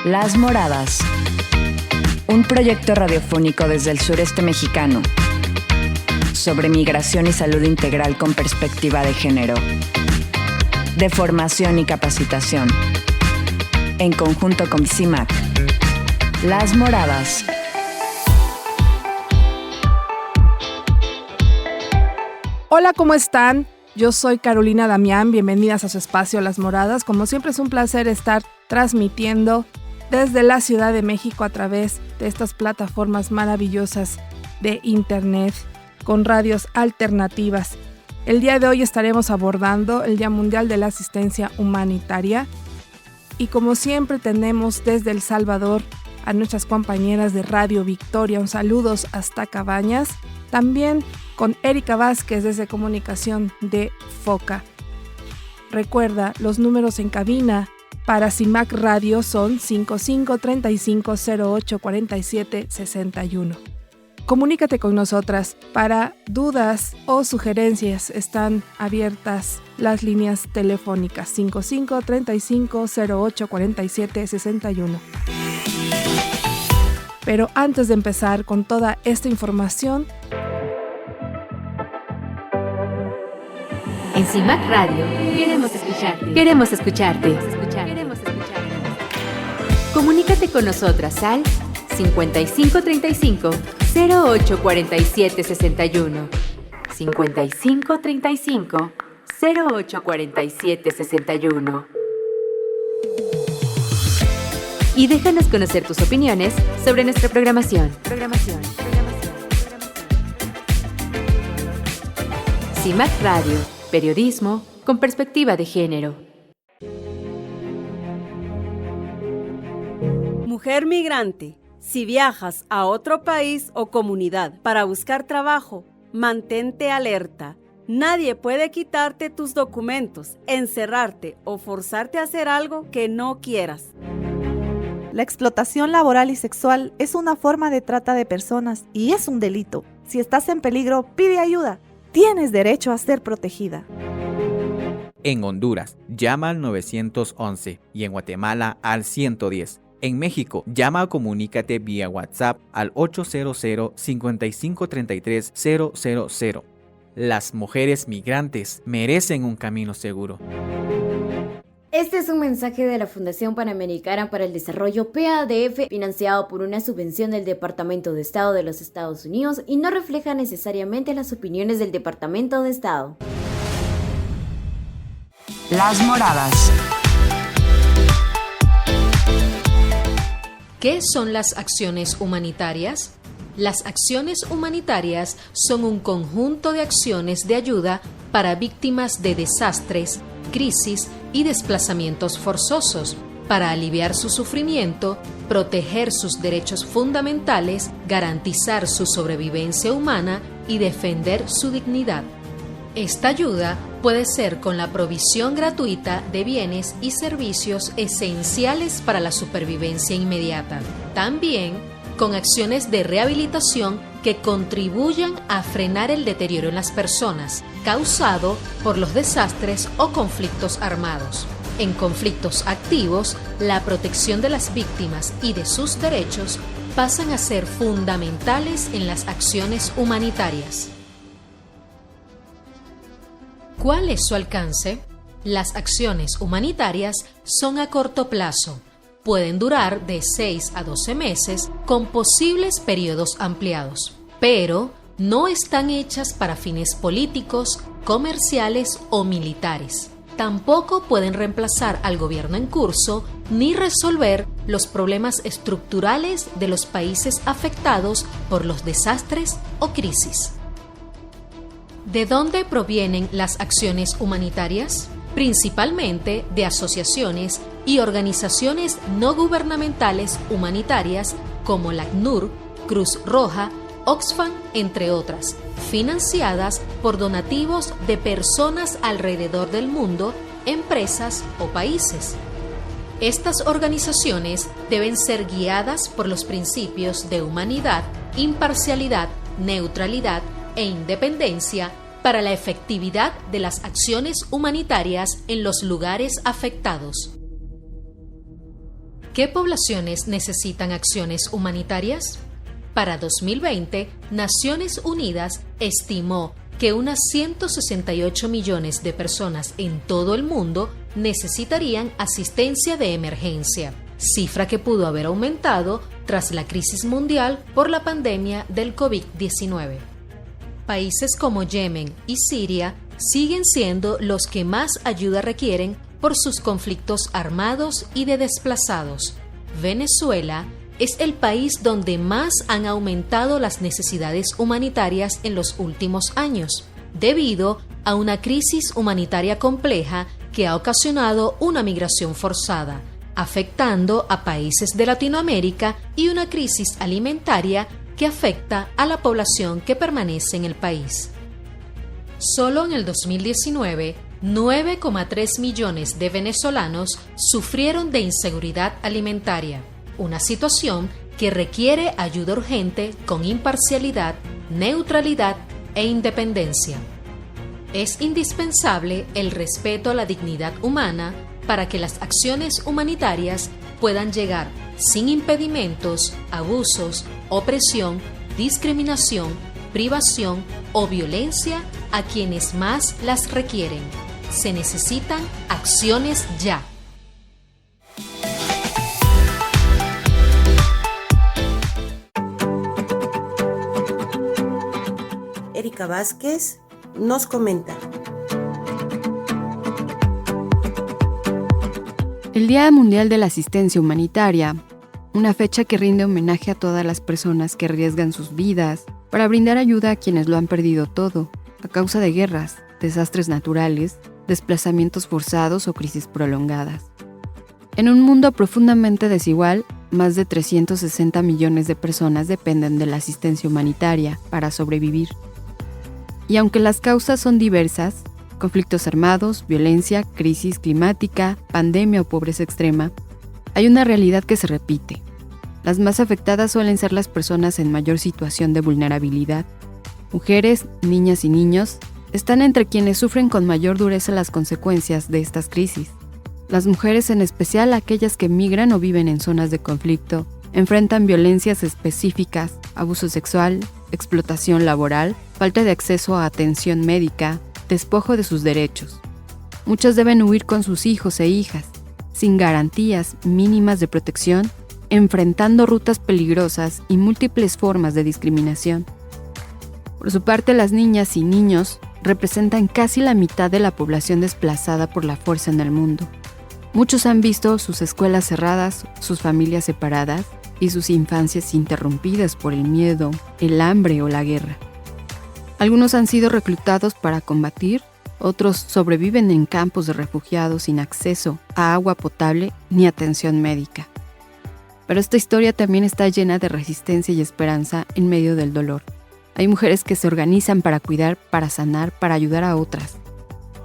Las Moradas, un proyecto radiofónico desde el sureste mexicano sobre migración y salud integral con perspectiva de género, de formación y capacitación, en conjunto con CIMAC. Las Moradas. Hola, ¿cómo están? Yo soy Carolina Damián, bienvenidas a su espacio Las Moradas. Como siempre es un placer estar transmitiendo desde la Ciudad de México a través de estas plataformas maravillosas de internet con radios alternativas. El día de hoy estaremos abordando el Día Mundial de la Asistencia Humanitaria y como siempre tenemos desde El Salvador a nuestras compañeras de Radio Victoria. Un saludos hasta Cabañas. También con Erika Vázquez desde Comunicación de FOCA. Recuerda, los números en cabina para CIMAC Radio son 55 35 08 47 61. Comunícate con nosotras. Para dudas o sugerencias están abiertas las líneas telefónicas 55 35 08 47 61. Pero antes de empezar con toda esta información, en CIMAC Radio queremos escucharte. Queremos escucharte. Comunícate con nosotras al 5535 08 47 61. 5535 08 47 61. Y déjanos conocer tus opiniones sobre nuestra programación. CIMAC Radio. Periodismo con perspectiva de género. Mujer migrante, si viajas a otro país o comunidad para buscar trabajo, mantente alerta. Nadie puede quitarte tus documentos, encerrarte o forzarte a hacer algo que no quieras. La explotación laboral y sexual es una forma de trata de personas y es un delito. Si estás en peligro, pide ayuda. Tienes derecho a ser protegida. En Honduras, llama al 911 y en Guatemala al 110. En México, llama o comunícate vía WhatsApp al 800-5533-000. Las mujeres migrantes merecen un camino seguro. Este es un mensaje de la Fundación Panamericana para el Desarrollo PADF, financiado por una subvención del Departamento de Estado de los Estados Unidos y no refleja necesariamente las opiniones del Departamento de Estado. Las Moradas. ¿Qué son las acciones humanitarias? Las acciones humanitarias son un conjunto de acciones de ayuda para víctimas de desastres, crisis y desplazamientos forzosos, para aliviar su sufrimiento, proteger sus derechos fundamentales, garantizar su sobrevivencia humana y defender su dignidad. Esta ayuda puede ser con la provisión gratuita de bienes y servicios esenciales para la supervivencia inmediata. También con acciones de rehabilitación que contribuyan a frenar el deterioro en las personas causado por los desastres o conflictos armados. En conflictos activos, la protección de las víctimas y de sus derechos pasan a ser fundamentales en las acciones humanitarias. ¿Cuál es su alcance? Las acciones humanitarias son a corto plazo. Pueden durar de 6 a 12 meses con posibles periodos ampliados, pero no están hechas para fines políticos, comerciales o militares. Tampoco pueden reemplazar al gobierno en curso ni resolver los problemas estructurales de los países afectados por los desastres o crisis. ¿De dónde provienen las acciones humanitarias? Principalmente de asociaciones y organizaciones no gubernamentales humanitarias como la ACNUR, Cruz Roja, Oxfam, entre otras, financiadas por donativos de personas alrededor del mundo, empresas o países. Estas organizaciones deben ser guiadas por los principios de humanidad, imparcialidad, neutralidad e independencia para la efectividad de las acciones humanitarias en los lugares afectados. ¿Qué poblaciones necesitan acciones humanitarias? Para 2020, Naciones Unidas estimó que unas 168 millones de personas en todo el mundo necesitarían asistencia de emergencia, cifra que pudo haber aumentado tras la crisis mundial por la pandemia del COVID-19. Países como Yemen y Siria siguen siendo los que más ayuda requieren por sus conflictos armados y de desplazados. Venezuela es el país donde más han aumentado las necesidades humanitarias en los últimos años, debido a una crisis humanitaria compleja que ha ocasionado una migración forzada, afectando a países de Latinoamérica y una crisis alimentaria que afecta a la población que permanece en el país. Solo en el 2019, 9,3 millones de venezolanos sufrieron de inseguridad alimentaria, una situación que requiere ayuda urgente con imparcialidad, neutralidad e independencia. Es indispensable el respeto a la dignidad humana para que las acciones humanitarias puedan llegar sin impedimentos, abusos, opresión, discriminación, privación o violencia a quienes más las requieren. Se necesitan acciones ya. Erika Vázquez nos comenta. El Día Mundial de la Asistencia Humanitaria, una fecha que rinde homenaje a todas las personas que arriesgan sus vidas para brindar ayuda a quienes lo han perdido todo, a causa de guerras, desastres naturales, desplazamientos forzados o crisis prolongadas. En un mundo profundamente desigual, más de 360 millones de personas dependen de la asistencia humanitaria para sobrevivir. Y aunque las causas son diversas, conflictos armados, violencia, crisis climática, pandemia o pobreza extrema, hay una realidad que se repite. Las más afectadas suelen ser las personas en mayor situación de vulnerabilidad. Mujeres, niñas y niños están entre quienes sufren con mayor dureza las consecuencias de estas crisis. Las mujeres, en especial aquellas que migran o viven en zonas de conflicto, enfrentan violencias específicas, abuso sexual, explotación laboral, falta de acceso a atención médica, despojo de sus derechos. Muchas deben huir con sus hijos e hijas, sin garantías mínimas de protección, enfrentando rutas peligrosas y múltiples formas de discriminación. Por su parte, las niñas y niños representan casi la mitad de la población desplazada por la fuerza en el mundo. Muchos han visto sus escuelas cerradas, sus familias separadas y sus infancias interrumpidas por el miedo, el hambre o la guerra. Algunos han sido reclutados para combatir, otros sobreviven en campos de refugiados sin acceso a agua potable ni atención médica. Pero esta historia también está llena de resistencia y esperanza en medio del dolor. Hay mujeres que se organizan para cuidar, para sanar, para ayudar a otras.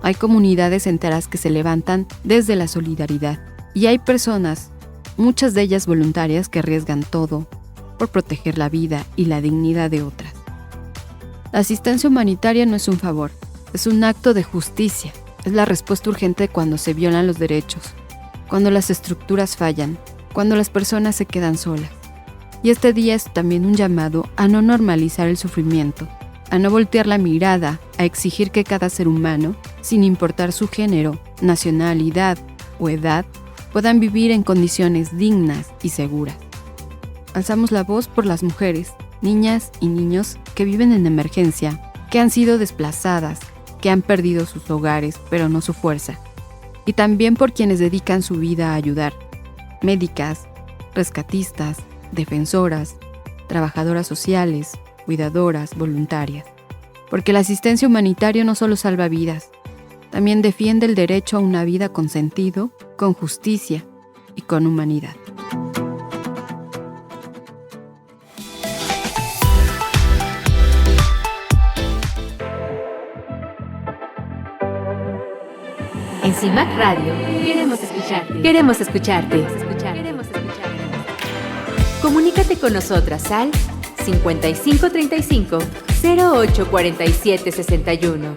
Hay comunidades enteras que se levantan desde la solidaridad. Y hay personas, muchas de ellas voluntarias, que arriesgan todo por proteger la vida y la dignidad de otras. La asistencia humanitaria no es un favor, es un acto de justicia. Es la respuesta urgente cuando se violan los derechos, cuando las estructuras fallan, cuando las personas se quedan solas. Y este día es también un llamado a no normalizar el sufrimiento, a no voltear la mirada, a exigir que cada ser humano, sin importar su género, nacionalidad o edad, puedan vivir en condiciones dignas y seguras. Alzamos la voz por las mujeres, niñas y niños que viven en emergencia, que han sido desplazadas, que han perdido sus hogares, pero no su fuerza. Y también por quienes dedican su vida a ayudar: médicas, rescatistas, defensoras, trabajadoras sociales, cuidadoras, voluntarias. Porque la asistencia humanitaria no solo salva vidas, también defiende el derecho a una vida con sentido, con justicia y con humanidad. En CIMAC Radio queremos escucharte. Queremos escucharte. Comunícate con nosotras al 5535 0847 61.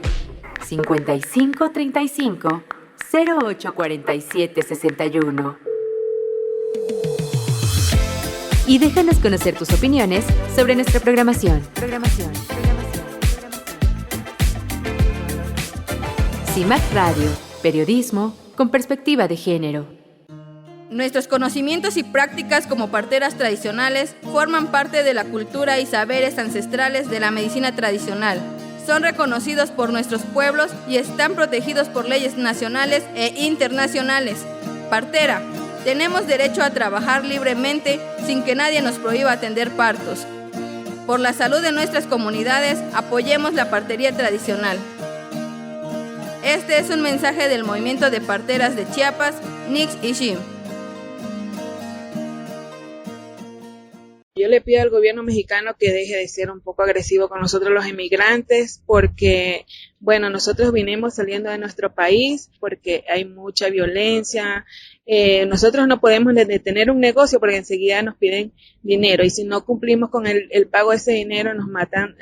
5535 0847 61. y déjanos conocer tus opiniones sobre nuestra programación. CIMAC Radio, periodismo con perspectiva de género. Nuestros conocimientos y prácticas como parteras tradicionales forman parte de la cultura y saberes ancestrales de la medicina tradicional. Son reconocidos por nuestros pueblos y están protegidos por leyes nacionales e internacionales. Partera, tenemos derecho a trabajar libremente sin que nadie nos prohíba atender partos. Por la salud de nuestras comunidades, apoyemos la partería tradicional. Este es un mensaje del movimiento de parteras de Chiapas, Nix y Shim. Yo le pido al gobierno mexicano que deje de ser un poco agresivo con nosotros los inmigrantes, porque, bueno, nosotros vinimos saliendo de nuestro país porque hay mucha violencia. Nosotros no podemos detener un negocio porque enseguida nos piden dinero, y si no cumplimos con el pago de ese dinero nos matan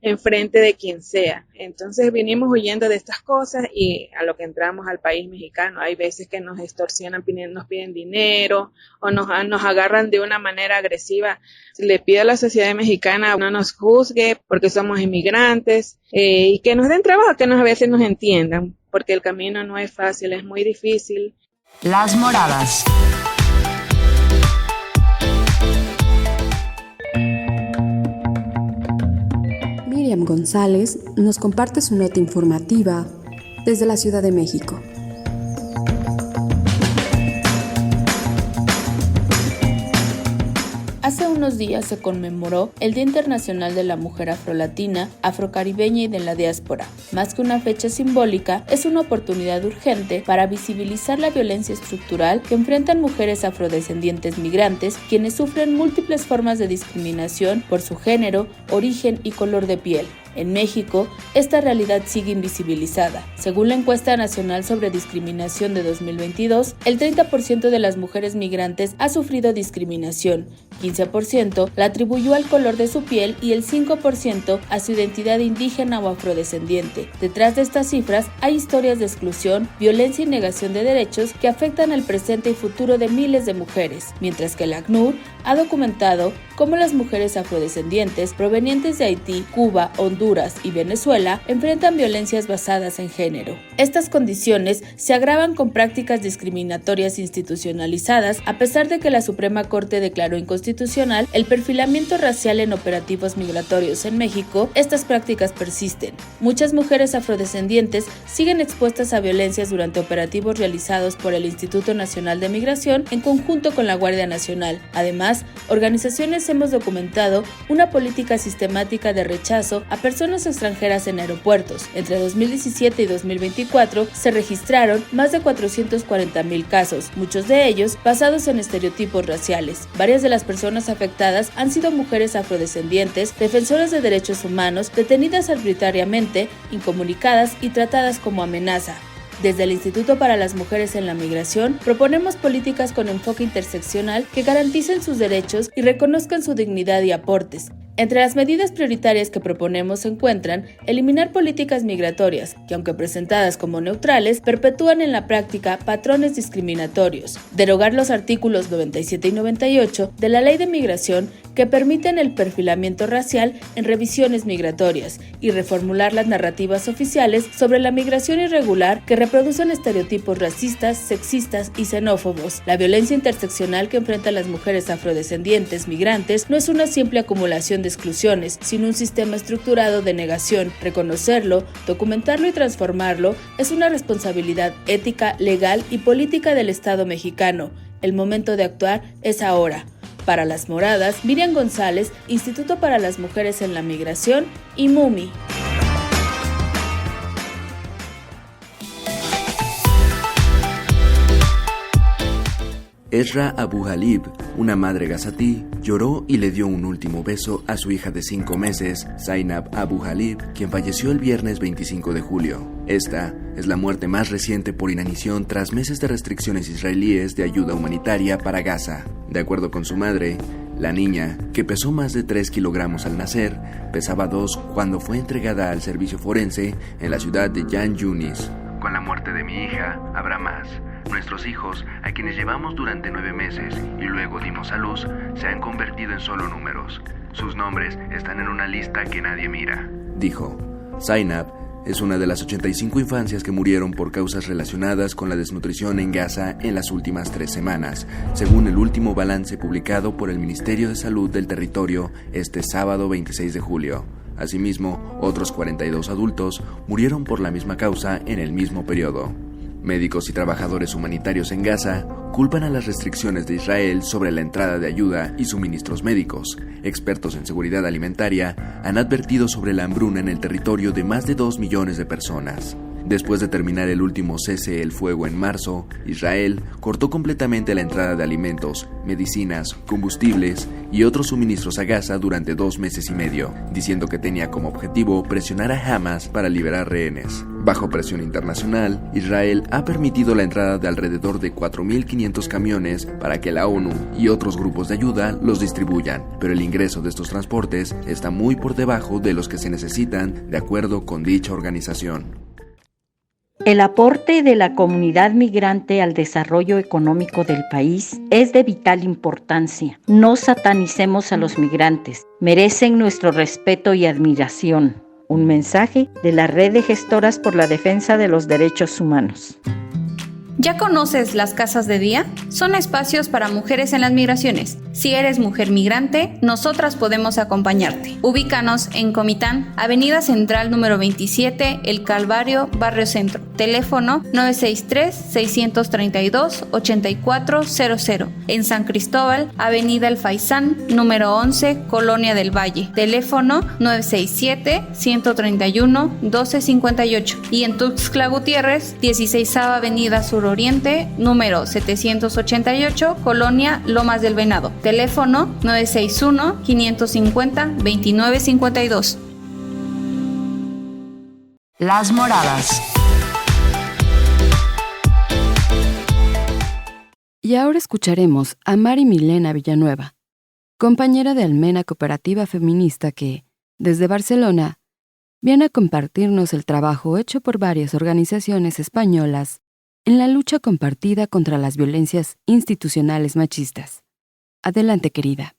en frente de quien sea. Entonces vinimos huyendo de estas cosas, y a lo que entramos al país mexicano hay veces que nos extorsionan, nos piden dinero o nos agarran de una manera agresiva. Le pido a la sociedad mexicana que no nos juzgue porque somos inmigrantes, y que nos den trabajo, que a veces nos entiendan, porque el camino no es fácil, es muy difícil. Las Moradas. Miriam González nos comparte su nota informativa desde la Ciudad de México. Hace unos días se conmemoró el Día Internacional de la Mujer Afrolatina, Afrocaribeña y de la Diáspora. Más que una fecha simbólica, es una oportunidad urgente para visibilizar la violencia estructural que enfrentan mujeres afrodescendientes migrantes, quienes sufren múltiples formas de discriminación por su género, origen y color de piel. En México, esta realidad sigue invisibilizada. Según la encuesta nacional sobre discriminación de 2022, el 30% de las mujeres migrantes ha sufrido discriminación, 15% la atribuyó al color de su piel y el 5% a su identidad indígena o afrodescendiente. Detrás de estas cifras hay historias de exclusión, violencia y negación de derechos que afectan el presente y futuro de miles de mujeres, mientras que el ACNUR ha documentado cómo las mujeres afrodescendientes provenientes de Haití, Cuba, Honduras y Venezuela enfrentan violencias basadas en género. Estas condiciones se agravan con prácticas discriminatorias institucionalizadas, a pesar de que la Suprema Corte declaró inconstitucional el perfilamiento racial en operativos migratorios en México. Estas prácticas persisten. Muchas mujeres afrodescendientes siguen expuestas a violencias durante operativos realizados por el Instituto Nacional de Migración en conjunto con la Guardia Nacional. Además, organizaciones hemos documentado una política sistemática de rechazo a personas extranjeras en aeropuertos. Entre 2017 y 2024 se registraron más de 440,000 casos, muchos de ellos basados en estereotipos raciales. Varias de las personas afectadas han sido mujeres afrodescendientes, defensoras de derechos humanos, detenidas arbitrariamente, incomunicadas y tratadas como amenaza. Desde el Instituto para las Mujeres en la Migración, proponemos políticas con enfoque interseccional que garanticen sus derechos y reconozcan su dignidad y aportes. Entre las medidas prioritarias que proponemos se encuentran eliminar políticas migratorias, que aunque presentadas como neutrales, perpetúan en la práctica patrones discriminatorios, derogar los artículos 97 y 98 de la Ley de Migración que permiten el perfilamiento racial en revisiones migratorias y reformular las narrativas oficiales sobre la migración irregular que reproducen estereotipos racistas, sexistas y xenófobos. La violencia interseccional que enfrentan las mujeres afrodescendientes migrantes no es una simple acumulación de exclusiones, sino un sistema estructurado de negación. Reconocerlo, documentarlo y transformarlo es una responsabilidad ética, legal y política del Estado mexicano. El momento de actuar es ahora. Para Las Moradas, Miriam González, Instituto para las Mujeres en la Migración y MUMI. Esra Abu Halib, una madre gazatí, lloró y le dio un último beso a su hija de 5 meses, Zainab Abu Halib, quien falleció el viernes 25 de julio. Esta es la muerte más reciente por inanición tras meses de restricciones israelíes de ayuda humanitaria para Gaza. De acuerdo con su madre, la niña, que pesó más de 3 kilogramos al nacer, pesaba 2 cuando fue entregada al servicio forense en la ciudad de Yan Yunis. Con la muerte de mi hija, habrá más. Nuestros hijos, a quienes llevamos durante 9 meses y luego dimos a luz, se han convertido en solo números. Sus nombres están en una lista que nadie mira, dijo. Zainab es una de las 85 infancias que murieron por causas relacionadas con la desnutrición en Gaza en las últimas 3 semanas, según el último balance publicado por el Ministerio de Salud del territorio este sábado 26 de julio. Asimismo, otros 42 adultos murieron por la misma causa en el mismo periodo. Médicos y trabajadores humanitarios en Gaza culpan a las restricciones de Israel sobre la entrada de ayuda y suministros médicos. Expertos en seguridad alimentaria han advertido sobre la hambruna en el territorio de más de 2 millones de personas. Después de terminar el último cese el fuego en marzo, Israel cortó completamente la entrada de alimentos, medicinas, combustibles y otros suministros a Gaza durante 2 meses y medio, diciendo que tenía como objetivo presionar a Hamas para liberar rehenes. Bajo presión internacional, Israel ha permitido la entrada de alrededor de 4.500 camiones para que la ONU y otros grupos de ayuda los distribuyan, pero el ingreso de estos transportes está muy por debajo de los que se necesitan, de acuerdo con dicha organización. El aporte de la comunidad migrante al desarrollo económico del país es de vital importancia. No satanicemos a los migrantes, merecen nuestro respeto y admiración. Un mensaje de la Red de Gestoras por la Defensa de los Derechos Humanos. ¿Ya conoces las casas de día? Son espacios para mujeres en las migraciones. Si eres mujer migrante, nosotras podemos acompañarte. Ubícanos en Comitán, Avenida Central número 27, El Calvario, Barrio Centro. Teléfono 963-632-8400. En San Cristóbal, Avenida El Faisán, número 11, Colonia del Valle. Teléfono 967-131-1258. Y en Tuxtla Gutiérrez, 16ª Avenida Sur Oriente, número 788, Colonia Lomas del Venado. Teléfono 961-550-2952. Las Moradas. Y ahora escucharemos a Mari Milena Villanueva, compañera de Almena Cooperativa Feminista que, desde Barcelona, viene a compartirnos el trabajo hecho por varias organizaciones españolas en la lucha compartida contra las violencias institucionales machistas. Adelante, querida.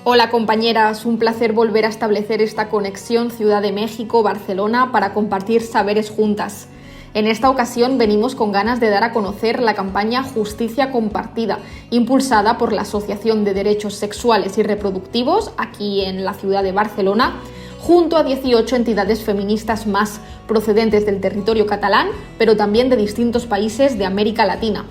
Hola compañeras, un placer volver a establecer esta conexión Ciudad de México-Barcelona para compartir saberes juntas. En esta ocasión venimos con ganas de dar a conocer la campaña Justicia Compartida, impulsada por la Asociación de Derechos Sexuales y Reproductivos aquí en la ciudad de Barcelona, junto a 18 entidades feministas más procedentes del territorio catalán, pero también de distintos países de América Latina.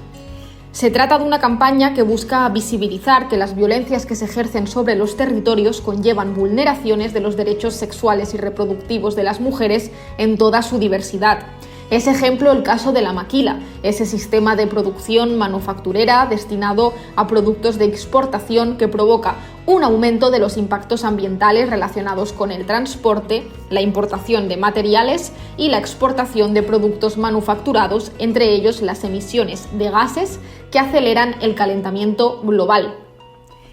Se trata de una campaña que busca visibilizar que las violencias que se ejercen sobre los territorios conllevan vulneraciones de los derechos sexuales y reproductivos de las mujeres en toda su diversidad. Es ejemplo el caso de la maquila, ese sistema de producción manufacturera destinado a productos de exportación que provoca un aumento de los impactos ambientales relacionados con el transporte, la importación de materiales y la exportación de productos manufacturados, entre ellos las emisiones de gases que aceleran el calentamiento global.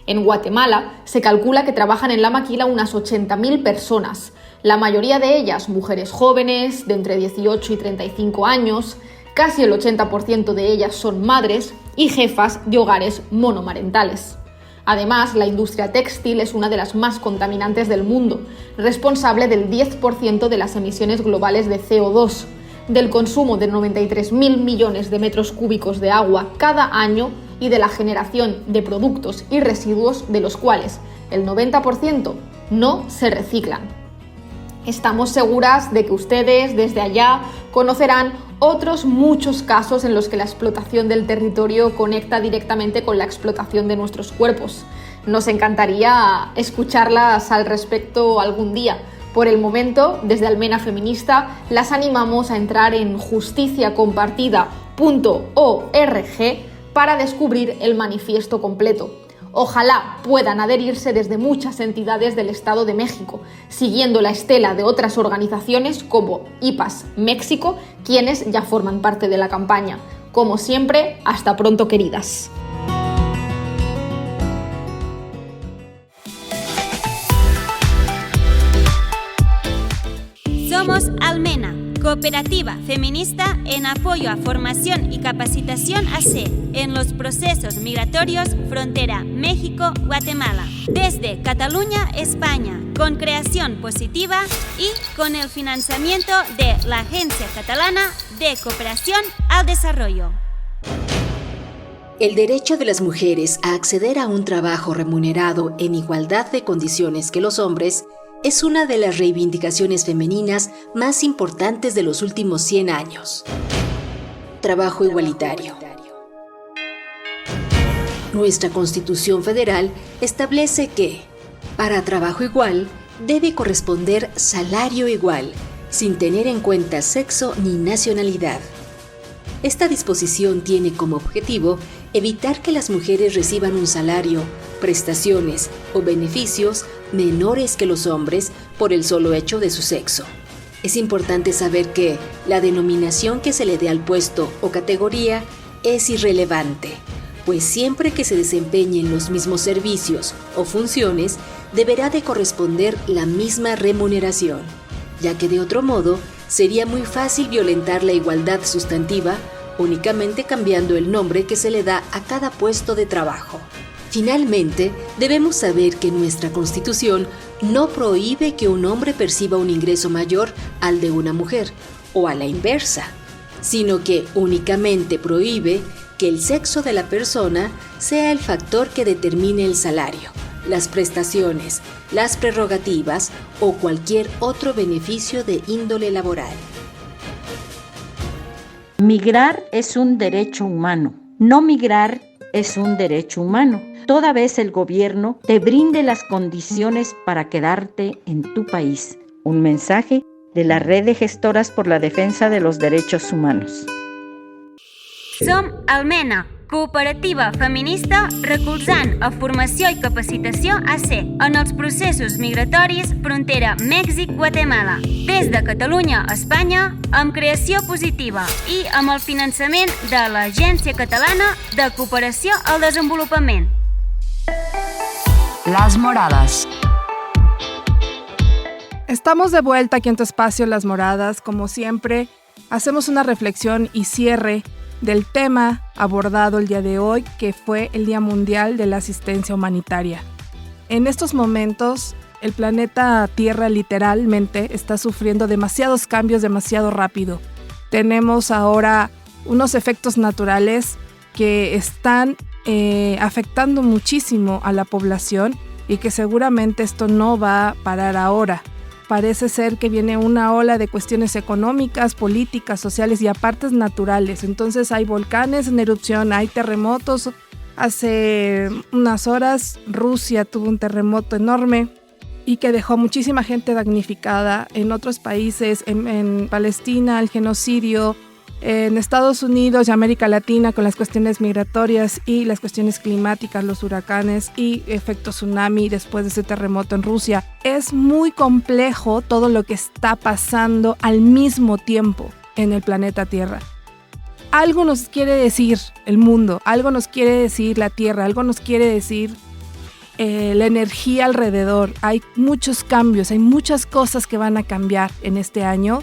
En Guatemala se calcula que trabajan en la maquila unas 80.000 personas, la mayoría de ellas mujeres jóvenes de entre 18 y 35 años, casi el 80% de ellas son madres y jefas de hogares monomarentales. Además, la industria textil es una de las más contaminantes del mundo, responsable del 10% de las emisiones globales de CO2, del consumo de 93.000 millones de metros cúbicos de agua cada año y de la generación de productos y residuos de los cuales el 90% no se reciclan. Estamos seguras de que ustedes desde allá conocerán otros muchos casos en los que la explotación del territorio conecta directamente con la explotación de nuestros cuerpos. Nos encantaría escucharlas al respecto algún día. Por el momento, desde Almena Feminista, las animamos a entrar en justiciacompartida.org para descubrir el manifiesto completo. Ojalá puedan adherirse desde muchas entidades del Estado de México, siguiendo la estela de otras organizaciones como IPAS México, quienes ya forman parte de la campaña. Como siempre, hasta pronto, queridas. Somos Almena, Cooperativa Feminista en apoyo a formación y capacitación AC en los procesos migratorios frontera México-Guatemala. Desde Cataluña, España, con creación positiva y con el financiamiento de la Agencia Catalana de Cooperación al Desarrollo. El derecho de las mujeres a acceder a un trabajo remunerado en igualdad de condiciones que los hombres es una de las reivindicaciones femeninas más importantes de los últimos 100 años. Trabajo igualitario. Nuestra Constitución Federal establece que, para trabajo igual, debe corresponder salario igual, sin tener en cuenta sexo ni nacionalidad. Esta disposición tiene como objetivo evitar que las mujeres reciban un salario, prestaciones o beneficios menores que los hombres por el solo hecho de su sexo. Es importante saber que la denominación que se le dé al puesto o categoría es irrelevante, pues siempre que se desempeñen los mismos servicios o funciones, deberá de corresponder la misma remuneración, ya que de otro modo sería muy fácil violentar la igualdad sustantiva únicamente cambiando el nombre que se le da a cada puesto de trabajo. Finalmente, debemos saber que nuestra Constitución no prohíbe que un hombre perciba un ingreso mayor al de una mujer, o a la inversa, sino que únicamente prohíbe que el sexo de la persona sea el factor que determine el salario, las prestaciones, las prerrogativas o cualquier otro beneficio de índole laboral. Migrar es un derecho humano. No migrar es un derecho humano, toda vez el gobierno te brinde las condiciones para quedarte en tu país. Un mensaje de la Red de Gestoras por la Defensa de los Derechos Humanos. Som Almena, cooperativa feminista recolzant a formació i capacitació AC en els processos migratoris frontera Mèxic-Guatemala. Des de Catalunya a Espanya, amb creació positiva i amb el finançament de l'Agència Catalana de Cooperació al Desenvolupament. Las Moradas. Estamos de vuelta aquí en tu espacio Las Moradas. Como siempre, hacemos una reflexión y cierre del tema abordado el día de hoy, que fue el Día Mundial de la Asistencia Humanitaria. En estos momentos, el planeta Tierra literalmente está sufriendo demasiados cambios demasiado rápido. Tenemos ahora unos efectos naturales que están afectando muchísimo a la población y que seguramente esto no va a parar ahora. Parece ser que viene una ola de cuestiones económicas, políticas, sociales y aparte naturales. Entonces hay volcanes en erupción, hay terremotos. Hace unas horas Rusia tuvo un terremoto enorme y que dejó muchísima gente damnificada. En otros países, en Palestina, el genocidio, en Estados Unidos y América Latina con las cuestiones migratorias y las cuestiones climáticas, los huracanes y efecto tsunami después de ese terremoto en Rusia. Es muy complejo todo lo que está pasando al mismo tiempo en el planeta Tierra. Algo nos quiere decir el mundo, algo nos quiere decir la Tierra, algo nos quiere decir la energía alrededor. Hay muchos cambios, hay muchas cosas que van a cambiar en este año.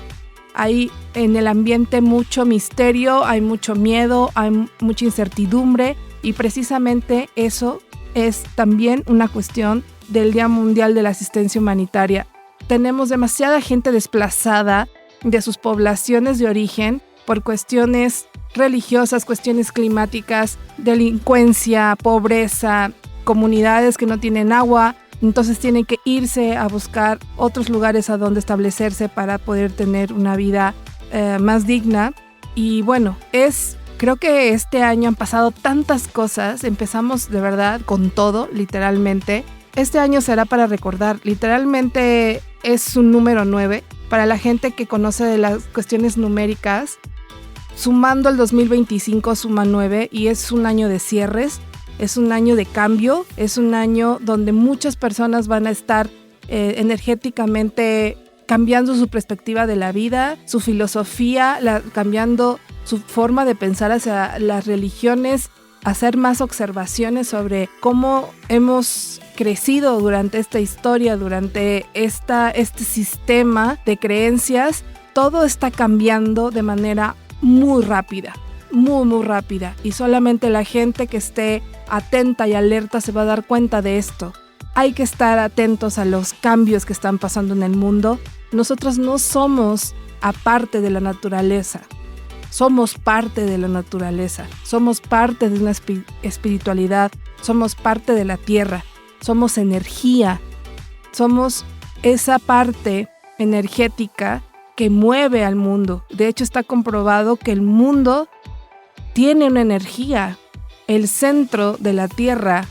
Hay en el ambiente mucho misterio, hay mucho miedo, hay mucha incertidumbre y precisamente eso es también una cuestión del Día Mundial de la Asistencia Humanitaria. Tenemos demasiada gente desplazada de sus poblaciones de origen por cuestiones religiosas, cuestiones climáticas, delincuencia, pobreza, comunidades que no tienen agua. Entonces tienen que irse a buscar otros lugares a donde establecerse para poder tener una vida más digna. Y bueno, creo que este año han pasado tantas cosas. Empezamos de verdad con todo, literalmente. Este año será para recordar. Literalmente es un número 9. Para la gente que conoce de las cuestiones numéricas, sumando el 2025 suma 9 y es un año de cierres. Es un año de cambio, es un año donde muchas personas van a estar energéticamente cambiando su perspectiva de la vida, su filosofía, cambiando su forma de pensar hacia las religiones, hacer más observaciones sobre cómo hemos crecido durante esta historia, durante este sistema de creencias todo está cambiando de manera muy rápida, muy rápida, y solamente la gente que esté atenta y alerta se va a dar cuenta de esto. Hay que estar atentos a los cambios que están pasando en el mundo. Nosotros no somos aparte de la naturaleza, somos parte de la naturaleza, somos parte de una espiritualidad, somos parte de la tierra, somos energía, somos esa parte energética que mueve al mundo. De hecho, está comprobado que el mundo tiene una energía. El centro de la tierra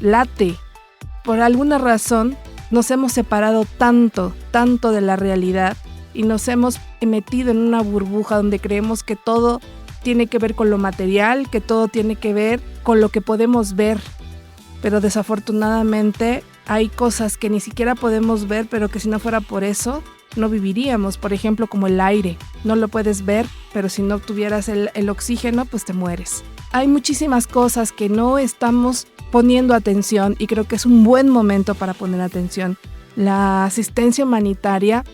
late. Por alguna razón nos hemos separado tanto de la realidad y nos hemos metido en una burbuja donde creemos que todo tiene que ver con lo material, que todo tiene que ver con lo que podemos ver. Pero desafortunadamente hay cosas que ni siquiera podemos ver, pero que si no fuera por eso, no viviríamos. Por ejemplo, como el aire. No lo puedes ver, pero si no tuvieras el oxígeno, pues te mueres. Hay muchísimas cosas que no estamos poniendo atención y creo que es un buen momento para poner atención. La asistencia humanitaria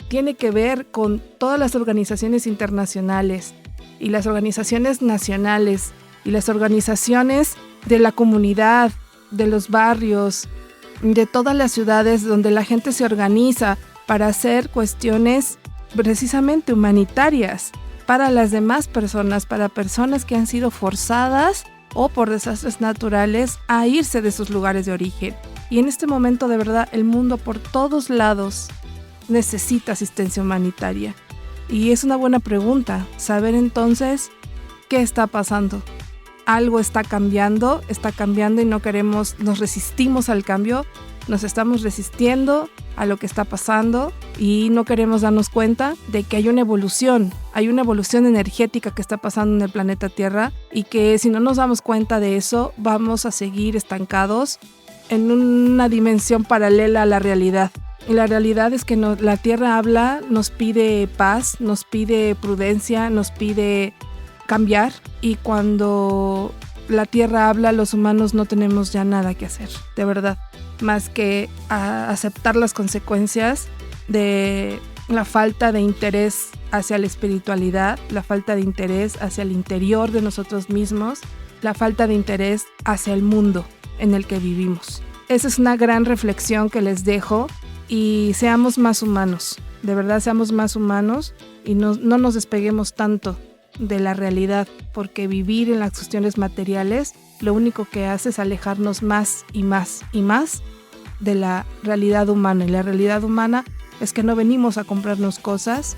tiene que ver con todas las organizaciones internacionales y las organizaciones nacionales y las organizaciones de la comunidad, de los barrios, de todas las ciudades donde la gente se organiza para hacer cuestiones precisamente humanitarias para las demás personas, para personas que han sido forzadas o por desastres naturales a irse de sus lugares de origen. Y en este momento, de verdad, el mundo por todos lados necesita asistencia humanitaria. Y es una buena pregunta, saber entonces qué está pasando. Algo está cambiando y no queremos, nos resistimos al cambio, nos estamos resistiendo a lo que está pasando y no queremos darnos cuenta de que hay una evolución energética que está pasando en el planeta Tierra y que si no nos damos cuenta de eso, vamos a seguir estancados en una dimensión paralela a la realidad. Y la realidad es que la Tierra habla, nos pide paz, nos pide prudencia, nos pide cambiar, y cuando la Tierra habla, los humanos no tenemos ya nada que hacer, de verdad, más que aceptar las consecuencias de la falta de interés hacia la espiritualidad, la falta de interés hacia el interior de nosotros mismos, la falta de interés hacia el mundo en el que vivimos. Esa es una gran reflexión que les dejo, y seamos más humanos, de verdad seamos más humanos y no nos despeguemos tanto de la realidad, porque vivir en las cuestiones materiales lo único que hace es alejarnos más y más y más de la realidad humana. Y la realidad humana es que no venimos a comprarnos cosas,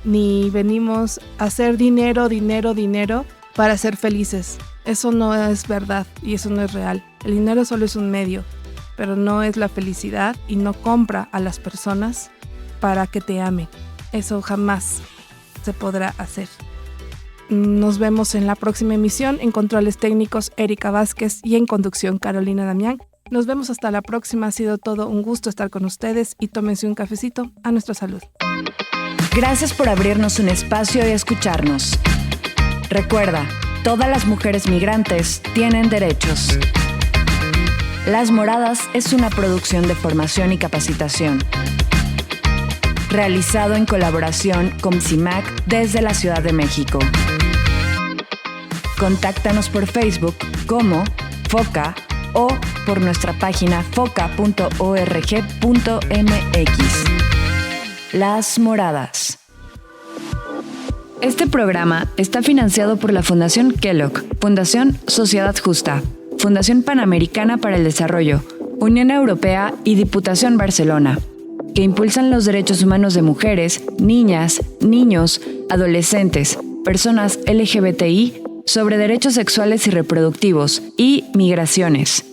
ni venimos a hacer dinero para ser felices. Eso no es verdad y eso no es real. El dinero solo es un medio, pero no es la felicidad, y no compra a las personas para que te amen. Eso jamás se podrá hacer. Nos vemos en la próxima emisión. En controles técnicos, Erika Vázquez, y en conducción, Carolina Damián. Nos vemos hasta la próxima. Ha sido todo un gusto estar con ustedes, y tómense un cafecito a nuestra salud. Gracias por abrirnos un espacio y escucharnos. Recuerda, todas las mujeres migrantes tienen derechos. Las Moradas es una producción de formación y capacitación, realizado en colaboración con CIMAC desde la Ciudad de México. Contáctanos por Facebook como FOCA o por nuestra página foca.org.mx. Las Moradas. Este programa está financiado por la Fundación Kellogg, Fundación Sociedad Justa, Fundación Panamericana para el Desarrollo, Unión Europea y Diputación Barcelona, que impulsan los derechos humanos de mujeres, niñas, niños, adolescentes, personas LGBTI, sobre derechos sexuales y reproductivos y migraciones.